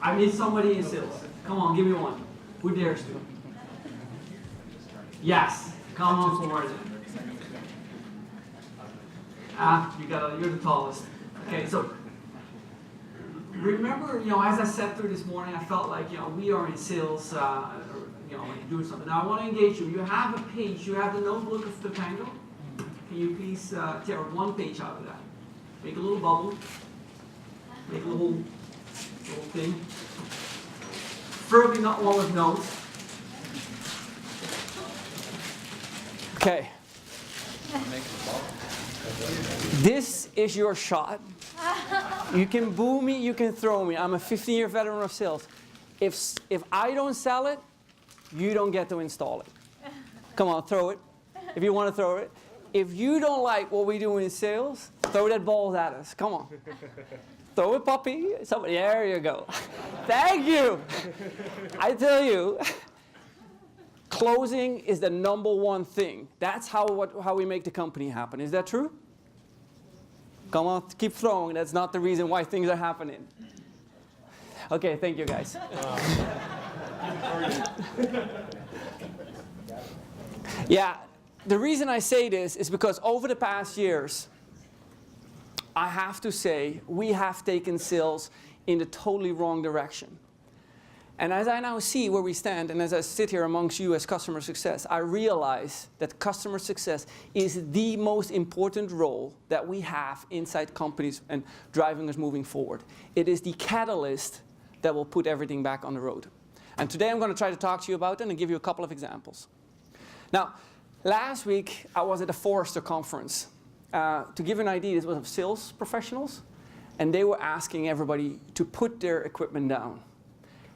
I need somebody in sales. Come on, give me one. Who dares to? Yes. Come on forward. You're the tallest. Okay, so remember, as I said through this morning, I felt like, we are in sales, doing something. Now I want to engage you. You have a page, you have the notebook of Totango. Can you please tear one page out of that? Make a little bubble. Make a little thing. Preferably not one with notes. Okay. This is your shot. You can boo me, you can throw me. I'm a 15-year veteran of sales. If I don't sell it, you don't get to install it. Come on, throw it. If you want to throw it. If you don't like what we do in sales, throw that ball at us. Come on. Throw it, puppy. Somebody, there you go. Thank you. I tell you, closing is the #1 thing. That's how we make the company happen. Is that true? Come on, keep throwing. That's not the reason why things are happening. Okay, thank you, guys. Yeah, the reason I say this is because over the past years, I have to say, we have taken sales in the totally wrong direction. And as I now see where we stand, and as I sit here amongst you as customer success, I realize that customer success is the most important role that we have inside companies and driving us moving forward. It is the catalyst that will put everything back on the road. And today I'm going to try to talk to you about it and give you a couple of examples. Now, last week I was at a Forrester conference. To give you an idea, this was of sales professionals, and they were asking everybody to put their equipment down.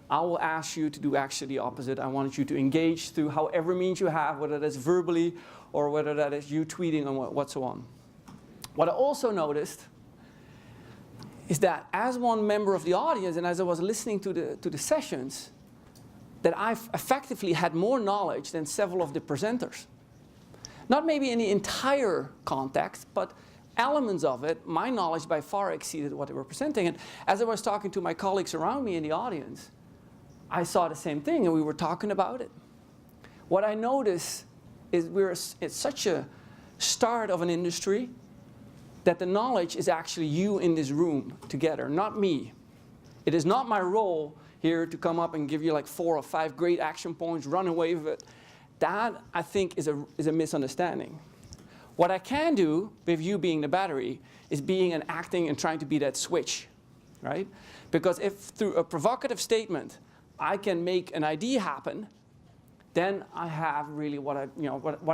I will ask you to do actually the opposite. I want you to engage through however means you have, whether that's verbally or whether that is you tweeting and what so on. What I also noticed is that as one member of the audience and as I was listening to the sessions, that I've effectively had more knowledge than several of the presenters. Not maybe in the entire context, but elements of it, my knowledge by far exceeded what they were presenting. And as I was talking to my colleagues around me in the audience, I saw the same thing and we were talking about it. What I noticed is it's such a start of an industry that the knowledge is actually you in this room together, not me. It is not my role here to come up and give you like 4 or 5 great action points, run away with it. That, I think, is a misunderstanding. What I can do, with you being the battery, is being and acting and trying to be that switch, right? Because if through a provocative statement, I can make an idea happen, then I have really what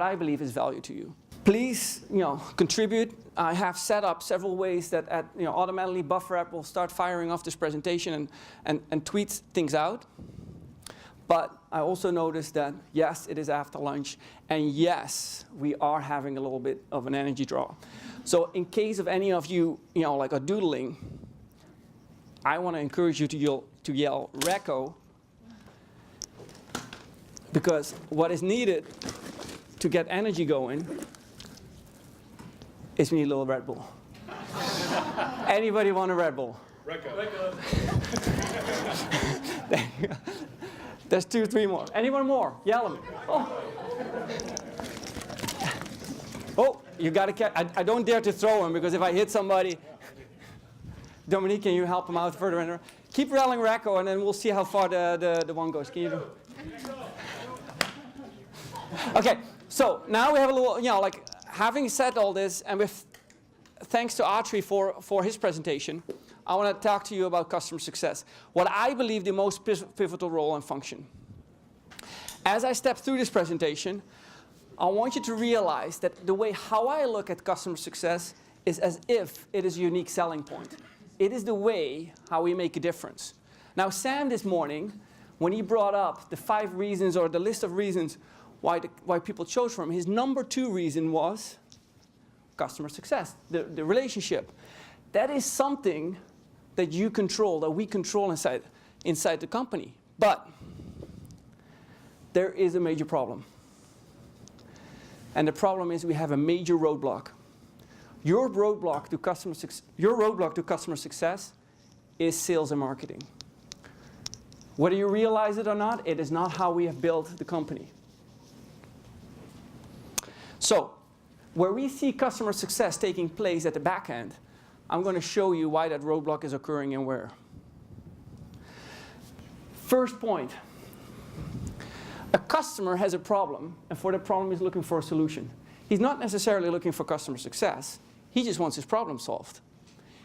I believe is value to you. Please, contribute. I have set up several ways that automatically Buffer app will start firing off this presentation and tweet things out. But I also noticed that, yes, it is after lunch, and yes, we are having a little bit of an energy draw. So in case of any of you, like are doodling, I want to encourage you to yell Jacco, because what is needed to get energy going is we need a little Red Bull. Anybody want a Red Bull? Jacco. There's 2 or 3 more. Anyone more? Yell them. Oh, you got to catch. I don't dare to throw him because if I hit somebody, Dominique, can you help him out further? Keep yelling Jacco, and then we'll see how far the one goes. Can you do? Okay, so now we have a little, having said all this, and with thanks to Atri for his presentation, I want to talk to you about customer success, what I believe the most pivotal role and function. As I step through this presentation, I want you to realize that the way how I look at customer success is as if it is a unique selling point. It is the way how we make a difference. Now, Sam this morning, when he brought up the 5 reasons or the list of reasons why people chose from him, his #2 reason was customer success, the relationship. That is something that you control, that we control inside the company. But there is a major problem. And the problem is we have a major roadblock. Your roadblock to customer success is sales and marketing. Whether you realize it or not, it is not how we have built the company. So, where we see customer success taking place at the back end, I'm going to show you why that roadblock is occurring and where. First point. A customer has a problem, and for that problem he's looking for a solution. He's not necessarily looking for customer success. He just wants his problem solved.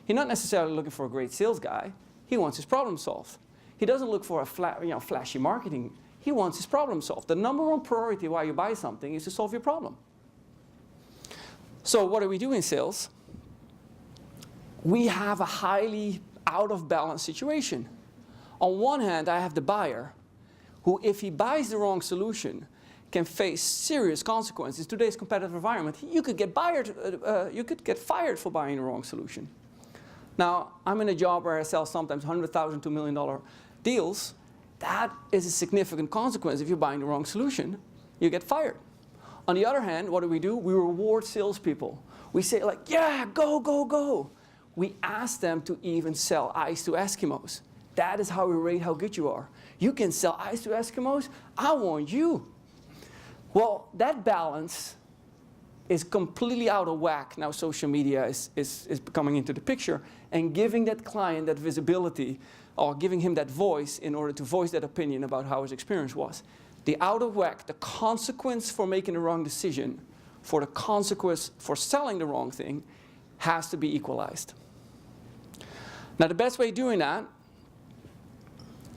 He's not necessarily looking for a great sales guy. He wants his problem solved. He doesn't look for a flashy marketing. He wants his problem solved. The number one priority why you buy something is to solve your problem. So what do we do in sales? We have a highly out of balance situation. On one hand, I have the buyer, who, if he buys the wrong solution, can face serious consequences. In today's competitive environment, you could get fired for buying the wrong solution. Now, I'm in a job where I sell sometimes $100,000 to $1 million deals. That is a significant consequence. If you're buying the wrong solution, you get fired. On the other hand, what do? We reward salespeople. We say like, yeah, go, go, go. We ask them to even sell ice to Eskimos. That is how we rate how good you are. You can sell ice to Eskimos? I want you. Well, that balance is completely out of whack. Now social media is coming into the picture, and giving that client that visibility, or giving him that voice in order to voice that opinion about how his experience was. The out of whack, the consequence for making the wrong decision, for the consequence for selling the wrong thing, has to be equalized. Now the best way of doing that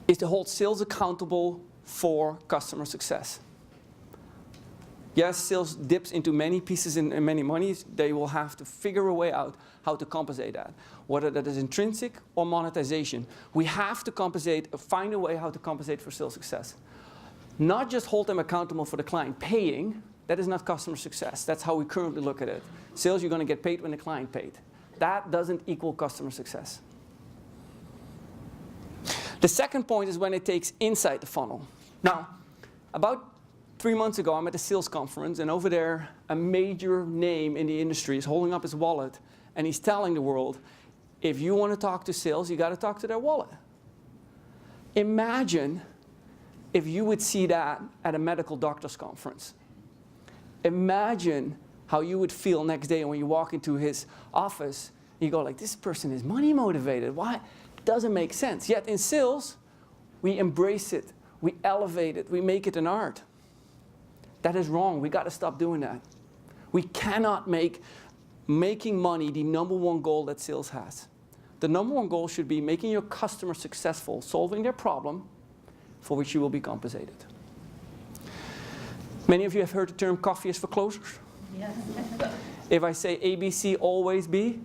is to hold sales accountable for customer success. Yes, sales dips into many pieces and many monies. They will have to figure a way out how to compensate that, whether that is intrinsic or monetization. We have to compensate, find a way how to compensate for sales success. Not just hold them accountable for the client paying. That is not customer success. That's how we currently look at it. Sales, you're going to get paid when the client paid. That doesn't equal customer success. The second point is when it takes inside the funnel. Now, about 3 months ago, I'm at a sales conference, and over there, a major name in the industry is holding up his wallet, and he's telling the world, if you want to talk to sales, you got to talk to their wallet. Imagine if you would see that at a medical doctor's conference. Imagine how you would feel next day when you walk into his office, and you go like, this person is money motivated. Why? It doesn't make sense. Yet in sales, we embrace it, we elevate it, we make it an art. That is wrong. We got to stop doing that. We cannot make making money the number one goal that sales has. The number one goal should be making your customer successful, solving their problem, for which you will be compensated. Many of you have heard the term coffee is for closers. Yes. If I say ABC, always be?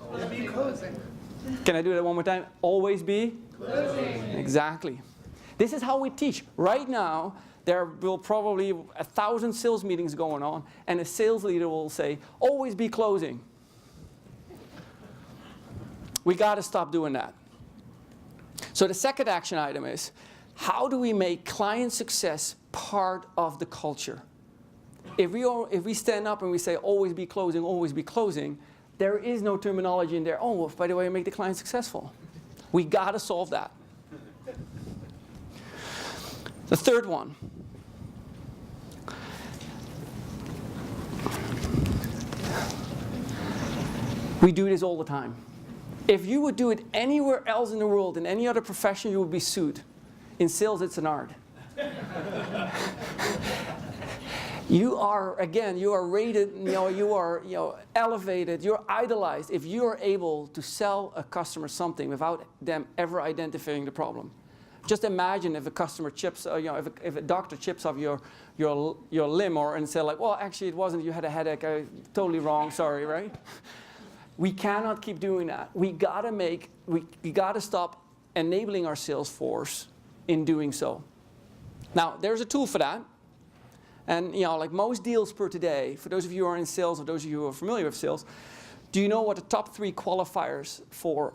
Always be closing. Can I do that one more time? Always be? Closing. Exactly. This is how we teach. Right now, there will probably 1,000 sales meetings going on, and a sales leader will say, always be closing. We got to stop doing that. So the second action item is, how do we make client success part of the culture? If we stand up and we say, always be closing, there is no terminology in there, oh, by the way, make the client successful. We got to solve that. The third one. We do this all the time. If you would do it anywhere else in the world, in any other profession, you would be sued. In sales, it's an art. You are rated, you are elevated, you're idolized if you are able to sell a customer something without them ever identifying the problem. Just imagine if a customer chips, if a doctor chips off your limb and say like, well, actually it wasn't, you had a headache, totally wrong, sorry, right? We cannot keep doing that. We gotta stop enabling our sales force in doing so. Now, there's a tool for that. And like most deals per today, for those of you who are in sales or those of you who are familiar with sales, do you know what the top 3 qualifiers for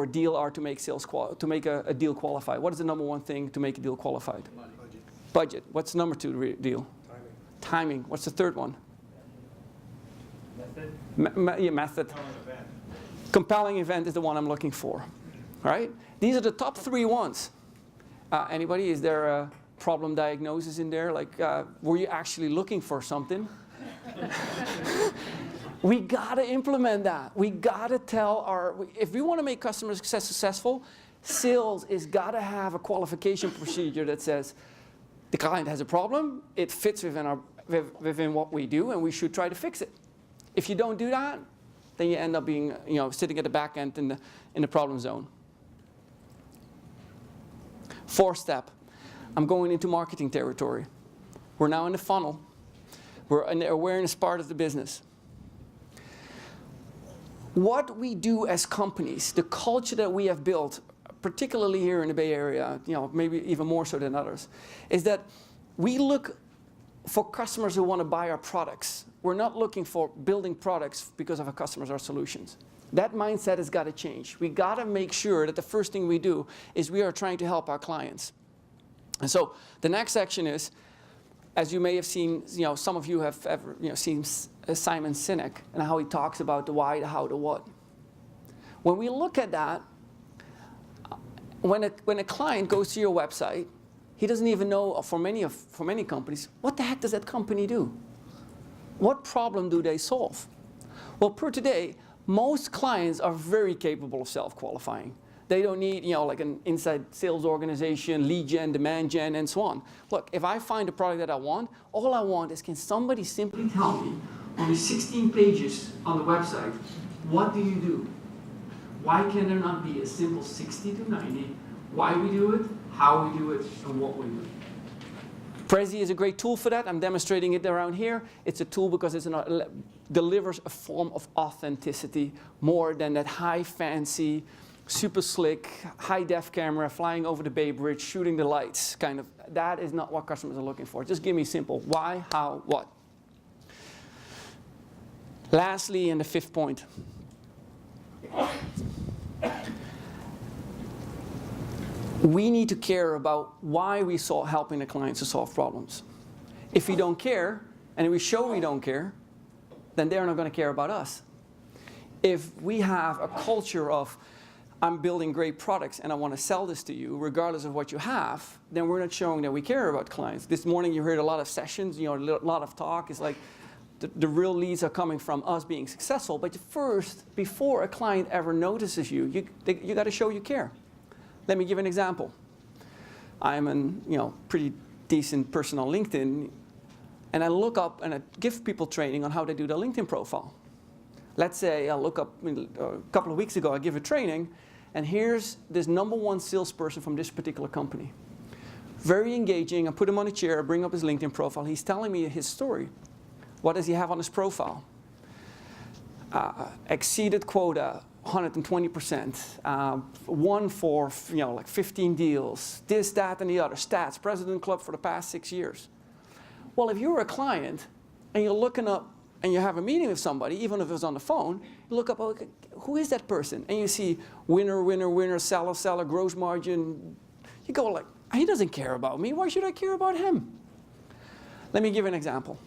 a deal are to make a deal qualify? What is the number one thing to make a deal qualified? Money. Budget. What's the number 2 deal? Timing. What's the third one? Method. Method. Compelling event is the one I'm looking for. Right? These are the top 3 ones. Anybody? Is there a problem diagnosis in there? Like, were you actually looking for something? We gotta implement that. We gotta tell if we want to make customer success successful, sales is gotta have a qualification procedure that says the client has a problem, it fits within what we do, and we should try to fix it. If you don't do that, then you end up being, sitting at the back end in the problem zone. Fourth step, I'm going into marketing territory. We're now in the funnel. We're in the awareness part of the business. What we do as companies, the culture that we have built, particularly here in the Bay Area, maybe even more so than others, is that we look for customers who want to buy our products. We're not looking for building products because of our customers or solutions. That mindset has got to change. We got to make sure that the first thing we do is we are trying to help our clients. And so the next section is, as you may have seen, some of you have ever seen Simon Sinek and how he talks about the why, the how, the what. When we look at that, when a client goes to your website, he doesn't even know, for many companies, what the heck does that company do? What problem do they solve? Well, per today, most clients are very capable of self-qualifying. They don't need, like an inside sales organization, lead gen, demand gen, and so on. Look, if I find a product that I want, all I want is, can somebody simply tell me on the 16 pages on the website, what do you do? Why can there not be a simple 60 to 90, why we do it, how we do it, and what we do? Prezi is a great tool for that. I'm demonstrating it around here. It's a tool because it delivers a form of authenticity more than that high fancy, super slick, high-def camera flying over the Bay Bridge, shooting the lights, kind of. That is not what customers are looking for. Just give me simple why, how, what. Lastly, and the fifth point. We need to care about why we saw helping the clients to solve problems. If we don't care, and we show we don't care, then they're not going to care about us. If we have a culture of, I'm building great products and I want to sell this to you, regardless of what you have, then we're not showing that we care about clients. This morning you heard a lot of sessions, a lot of talk. It's like the real leads are coming from us being successful. But first, before a client ever notices you got to show you care. Let me give an example. I'm a pretty decent person on LinkedIn, and I look up and I give people training on how they do their LinkedIn profile. Let's say I look up, a couple of weeks ago I give a training, and here's this #1 salesperson from this particular company. Very engaging. I put him on a chair, I bring up his LinkedIn profile. He's telling me his story. What does he have on his profile? Exceeded quota 120%, won for like 15 deals, this, that, and the other, stats, President Club for the past 6 years. Well, if you're a client and you're looking up and you have a meeting with somebody, even if it's on the phone, you look up, okay, who is that person? And you see winner, winner, winner, seller, seller, gross margin. You go like, he doesn't care about me. Why should I care about him? Let me give an example.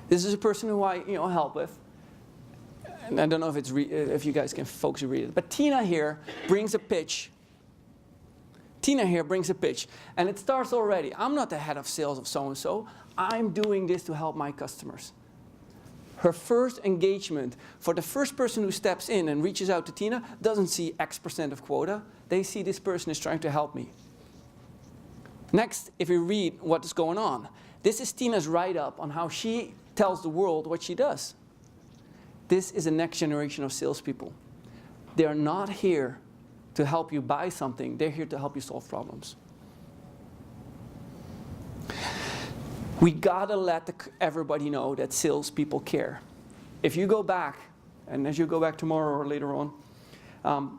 This is a person who I help with. And I don't know if you guys can folks read it, but Tina here brings a pitch. And it starts already. I'm not the head of sales of so-and-so. I'm doing this to help my customers. Her first engagement, for the first person who steps in and reaches out to Tina, doesn't see X% of quota. They see this person is trying to help me. Next, if you read what is going on, this is Tina's write-up on how she tells the world what she does. This is the next generation of salespeople. They are not here to help you buy something. They're here to help you solve problems. We gotta let everybody know that salespeople care. If you go back, and as you go back tomorrow or later on,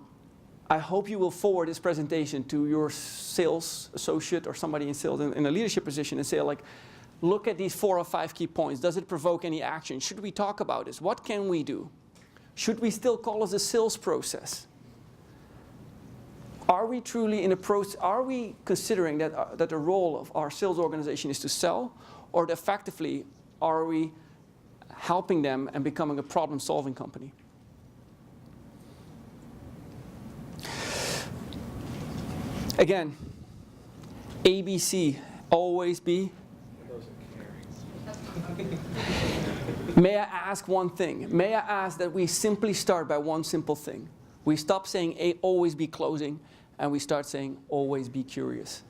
I hope you will forward this presentation to your sales associate or somebody in sales in a leadership position and say, like, look at these 4 or 5 key points. Does it provoke any action? Should we talk about this? What can we do? Should we still call this a sales process? Are we truly in a process? Are we considering that the role of our sales organization is to sell, or effectively are we helping them and becoming a problem-solving company? Again, ABC, always be. May I ask one thing? May I ask that we simply start by one simple thing? We stop saying always be closing, and we start saying always be curious.